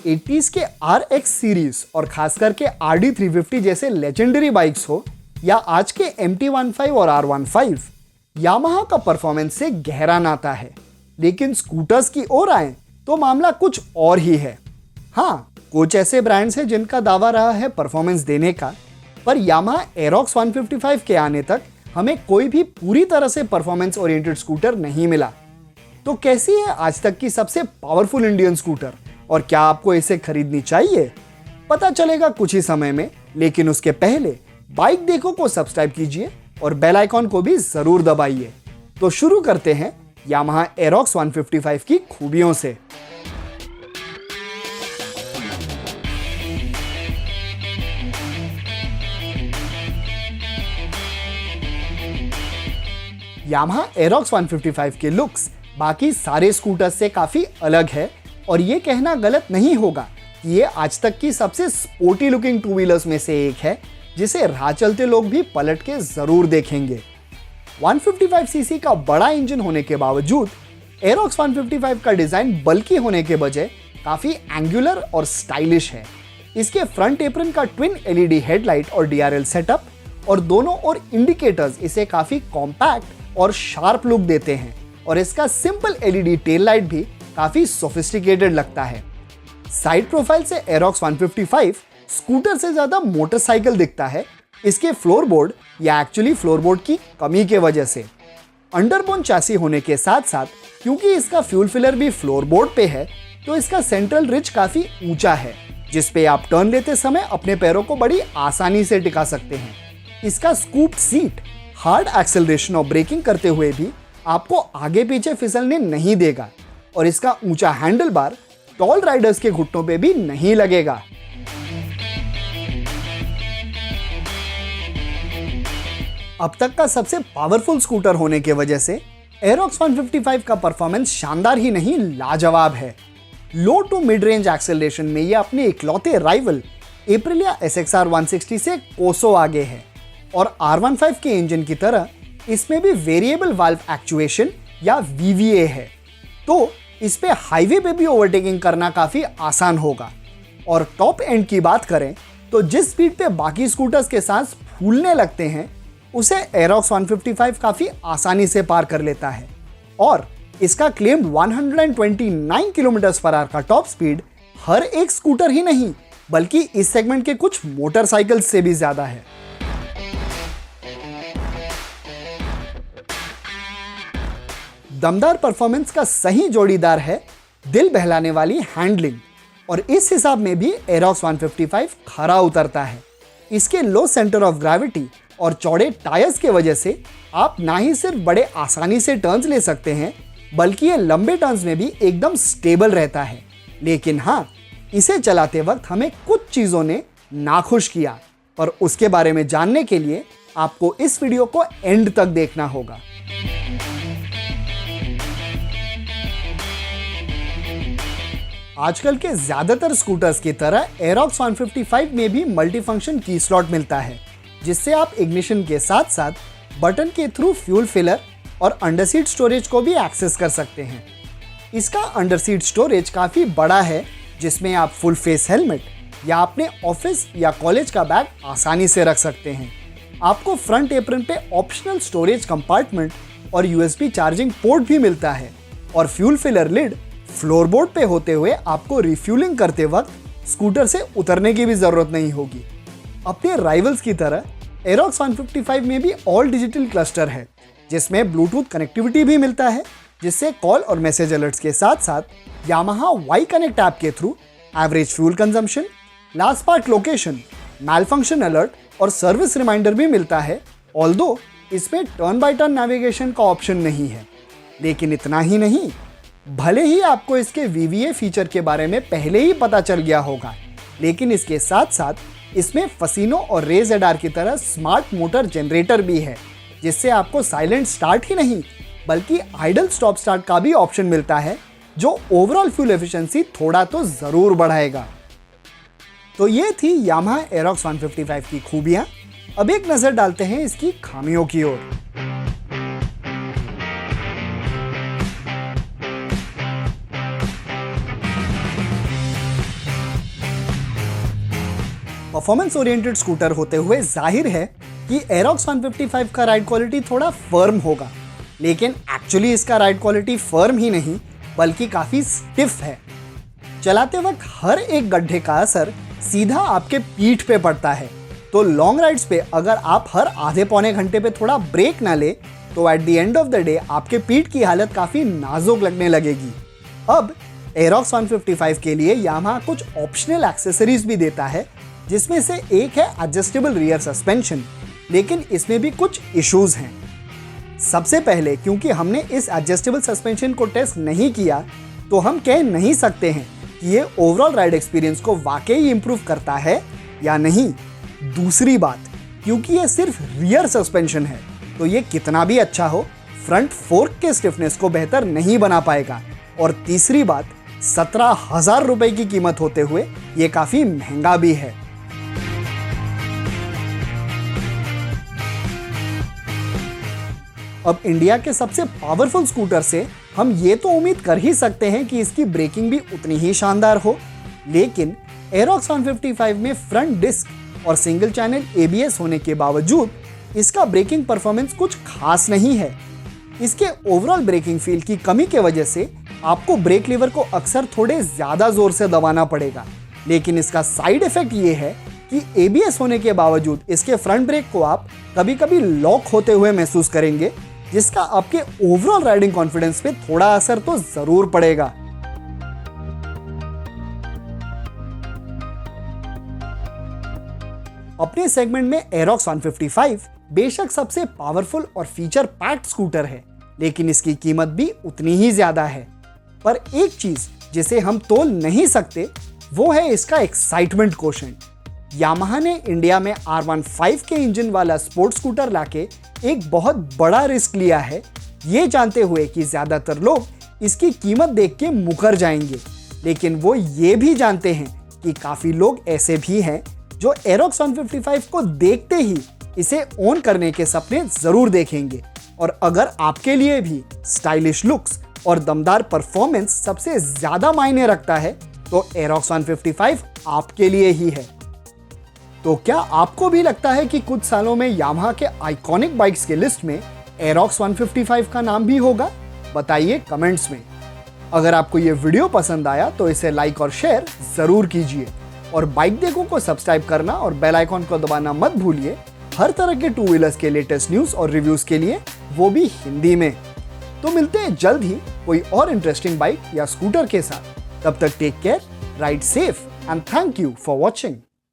80s के RX series और खास करके RD350 जैसे लेजेंडरी बाइक्स हो या आज के MT15 और R15, यामाहा का परफॉर्मेंस से गहरा नाता है। लेकिन स्कूटर्स की ओर आए तो मामला कुछ और ही है। हाँ, कुछ ऐसे ब्रांड्स हैं जिनका दावा रहा है परफॉर्मेंस देने का, पर यामाहा एरोक्स 155 के आने तक हमें कोई भी पूरी तरह से परफॉर्मेंस ओरिएंटेड स्कूटर नहीं मिला। तो कैसी है आज तक की सबसे पावरफुल इंडियन स्कूटर और क्या आपको इसे खरीदनी चाहिए? पता चलेगा कुछ ही समय में, लेकिन उसके पहले बाइक देखो को सब्सक्राइब कीजिए और बेल आइकॉन को भी जरूर दबाइए। तो शुरू करते हैं यामाहा एरोक्स 155 की खूबियों से। यामाहा एरोक्स 155 के लुक्स बाकी सारे स्कूटर्स से काफी अलग है और ये कहना गलत नहीं होगा कि ये आज तक की सबसे स्पोर्टी लुकिंग टू व्हीलर्स में से एक है जिसे राह चलते लोग भी पलट के जरूर देखेंगे। 155 सीसी का बड़ा इंजन होने के बावजूद एरोक्स 155 का डिजाइन बल्कि होने के बजाय काफी एंगुलर और स्टाइलिश है। इसके फ्रंट एप्रन का ट्विन LED हेडलाइट और DRL सेटअप और दोनों ओर इंडिकेटर्स इसे काफी कॉम्पैक्ट और शार्प लुक देते हैं और इसका सिंपल LED टेल लाइट भी काफी सोफिस्टिकेटेड लगता है। साइड प्रोफाइल से एरोक्स 155 स्कूटर से ज्यादा मोटरसाइकिल दिखता है इसके फ्लोरबोर्ड या एक्चुअली फ्लोरबोर्ड की कमी के वजह से। अंडरबोन चैसी होने के साथ साथ क्योंकि इसका फ्यूल फिलर भी फ्लोरबोर्ड पे है तो इसका सेंट्रल रिज काफी ऊंचा है जिसपे आप टर्न लेते समय अपने पैरों को बड़ी आसानी से टिका सकते हैं। इसका स्कूप्ड सीट हार्ड एक्सेलरेशन और ब्रेकिंग करते हुए भी आपको आगे पीछे फिसलने नहीं देगा और इसका ऊंचा हैंडल बार टॉल राइडर्स के घुटनों पे भी नहीं लगेगा। अब तक का सबसे पावरफुल स्कूटर होने की वजह से एरोक्स 155 का परफॉर्मेंस शानदार ही नहीं लाजवाब है। लो टू मिड रेंज एक्सेलरेशन में यह अपने इकलौते राइवल एप्रिलिया SXR 160 से कोसों आगे है और R15 के इंजन की तरह इसमें भी वेरिएबल वाल्व एक्चुएशन या VVA है, तो इस पे हाईवे पे भी ओवरटेकिंग करना काफी आसान होगा। और टॉप एंड की बात करें तो जिस स्पीड पे बाकी स्कूटर्स के सांस फूलने लगते हैं उसे एरोक्स 155 काफी आसानी से पार कर लेता है और इसका क्लेम्ड 129 km/h का टॉप स्पीड हर एक स्कूटर ही नहीं बल्कि इस सेगमेंट के कुछ मोटरसाइकिल्स से भी ज्यादा है। दमदार परफॉर्मेंस का सही जोड़ीदार है दिल बहलाने वाली हैंडलिंग और इस हिसाब में भी एरोक्स 155 खरा उतरता है। इसके लो सेंटर ऑफ ग्रेविटी और चौड़े टायर्स के वजह से आप ना ही सिर्फ बड़े आसानी से टर्न्स ले सकते हैं बल्कि ये लंबे टर्न्स में भी एकदम स्टेबल रहता है। लेकिन हाँ, इसे चलाते वक्त हमें कुछ चीजों ने नाखुश किया, पर उसके बारे में जानने के लिए आपको इस वीडियो को एंड तक देखना होगा। आजकल के ज्यादातर स्कूटर्स की तरह एरोक्स 155 में भी मल्टीफंक्शन की स्लॉट मिलता है जिससे आप इग्निशन के साथ साथ बटन के थ्रू फ्यूल फिलर और अंडरसीट स्टोरेज को भी एक्सेस कर सकते हैं। इसका अंडरसीट स्टोरेज काफी बड़ा है जिसमें आप फुल फेस हेलमेट या अपने ऑफिस या कॉलेज का बैग आसानी से रख सकते हैं। आपको फ्रंट एप्रन पे ऑप्शनल स्टोरेज कंपार्टमेंट और USB चार्जिंग पोर्ट भी मिलता है और फ्यूल फिलर लिड फ्लोरबोर्ड पे होते हुए आपको रिफ्यूलिंग करते वक्त स्कूटर से उतरने की भी जरूरत नहीं होगी। अपने राइवल्स की तरह एरोक्स 155 में भी ऑल डिजिटल क्लस्टर है जिसमें ब्लूटूथ कनेक्टिविटी भी मिलता है जिससे कॉल और मैसेज अलर्ट्स के साथ साथ यामाहा वाई कनेक्ट ऐप के through average fuel consumption, last part location, malfunction alert और सर्विस रिमाइंडर भी मिलता है। ऑल्दो इसमें टर्न बाय टर्न नेविगेशन का ऑप्शन नहीं है। लेकिन इतना ही नहीं, भले ही आपको इसके VVA फीचर के बारे में पहले ही पता चल गया होगा, लेकिन इसके साथ साथ इसमें फसीनो और रेज एडार की तरह स्मार्ट मोटर जनरेटर भी है जिससे आपको साइलेंट स्टार्ट ही नहीं बल्कि आइडल स्टॉप स्टार्ट का भी ऑप्शन मिलता है जो ओवरऑल फ्यूल एफिशिएंसी थोड़ा तो जरूर बढ़ाएगा। तो ये थी यामाहा एरोक्स 155 की खूबियां। अब एक नजर डालते हैं इसकी खामियों की ओर। परफॉर्मेंस ओरिएंटेड स्कूटर होते हुए जाहिर है कि एरोक्स 155 का राइड क्वालिटी थोड़ा फर्म होगा, लेकिन एक्चुअली इसका राइड क्वालिटी फर्म ही नहीं बल्कि काफी स्टिफ है। चलाते वक्त हर एक गड्ढे का असर सीधा आपके पीठ पे पड़ता है, तो लॉन्ग राइड्स पे अगर आप हर आधे पौने घंटे पे थोड़ा ब्रेक ना ले तो at the end of the day आपके पीठ की हालत काफी नाजुक लगने लगेगी। अब एरोक्स 155 के लिए यामाहा कुछ ऑप्शनल एक्सेसरीज भी देता है, जिसमें से एक है एडजस्टेबल रियर सस्पेंशन, लेकिन इसमें भी कुछ इश्यूज हैं। सबसे पहले क्योंकि हमने इस एडजस्टेबल सस्पेंशन को टेस्ट नहीं किया तो हम कह नहीं सकते हैं कि ये ओवरऑल राइड एक्सपीरियंस को वाकई इंप्रूव करता है या नहीं। दूसरी बात, क्योंकि ये सिर्फ रियर सस्पेंशन है तो ये कितना भी अच्छा हो फ्रंट फोर्क के स्टिफनेस को बेहतर नहीं बना पाएगा। और तीसरी बात, 17,000 रुपए की कीमत होते हुए ये काफी महंगा भी है। अब इंडिया के सबसे पावरफुल स्कूटर से हम ये तो उम्मीद कर ही सकते हैं कि इसकी ब्रेकिंग भी उतनी ही शानदार हो, लेकिन एरोक्स 155 में फ्रंट डिस्क और सिंगल चैनल ABS होने के बावजूद इसका ब्रेकिंग परफॉर्मेंस कुछ खास नहीं है। इसके ओवरऑल ब्रेकिंग फील की कमी के वजह से आपको ब्रेक लीवर को अक्सर थोड़े ज्यादा जोर से दबाना पड़ेगा, लेकिन इसका साइड इफेक्ट ये है कि ABS होने के बावजूद इसके फ्रंट ब्रेक को आप कभी कभी लॉक होते हुए महसूस करेंगे, जिसका आपके ओवरऑल राइडिंग कॉन्फिडेंस पे थोड़ा असर तो जरूर पड़ेगा। अपने सेगमेंट में एरोक्स 155 बेशक सबसे पावरफुल और फीचर पैक्ड स्कूटर है, लेकिन इसकी कीमत भी उतनी ही ज्यादा है। पर एक चीज जिसे हम तोल नहीं सकते वो है इसका एक्साइटमेंट कोशेंट। यामाहा ने इंडिया में R15 के इंजन वाला स्पोर्ट्स स्कूटर लाके एक बहुत बड़ा रिस्क लिया है, ये जानते हुए कि ज्यादातर लोग इसकी कीमत देख के मुकर जाएंगे, लेकिन वो ये भी जानते हैं कि काफी लोग ऐसे भी हैं जो एरोक्स 155 को देखते ही इसे ओन करने के सपने जरूर देखेंगे। और अगर आपके लिए भी स्टाइलिश लुक्स और दमदार परफॉर्मेंस सबसे ज्यादा मायने रखता है तो एरोक्स 155 आपके लिए ही है। तो क्या आपको भी लगता है कि कुछ सालों में यामाहा के आइकॉनिक बाइक्स के लिस्ट में एरोक्स 155 का नाम भी होगा? बताइए कमेंट्स में। अगर आपको ये वीडियो पसंद आया तो इसे लाइक और शेयर जरूर कीजिए, और बाइक देखो को सब्सक्राइब करना और बेल आइकॉन को दबाना मत भूलिए हर तरह के टू व्हीलर्स के लेटेस्ट न्यूज़ और रिव्यूज के लिए, वो भी हिंदी में। तो मिलते हैं जल्द ही कोई और इंटरेस्टिंग बाइक या स्कूटर के साथ। तब तक take care, ride safe and thank you for watching.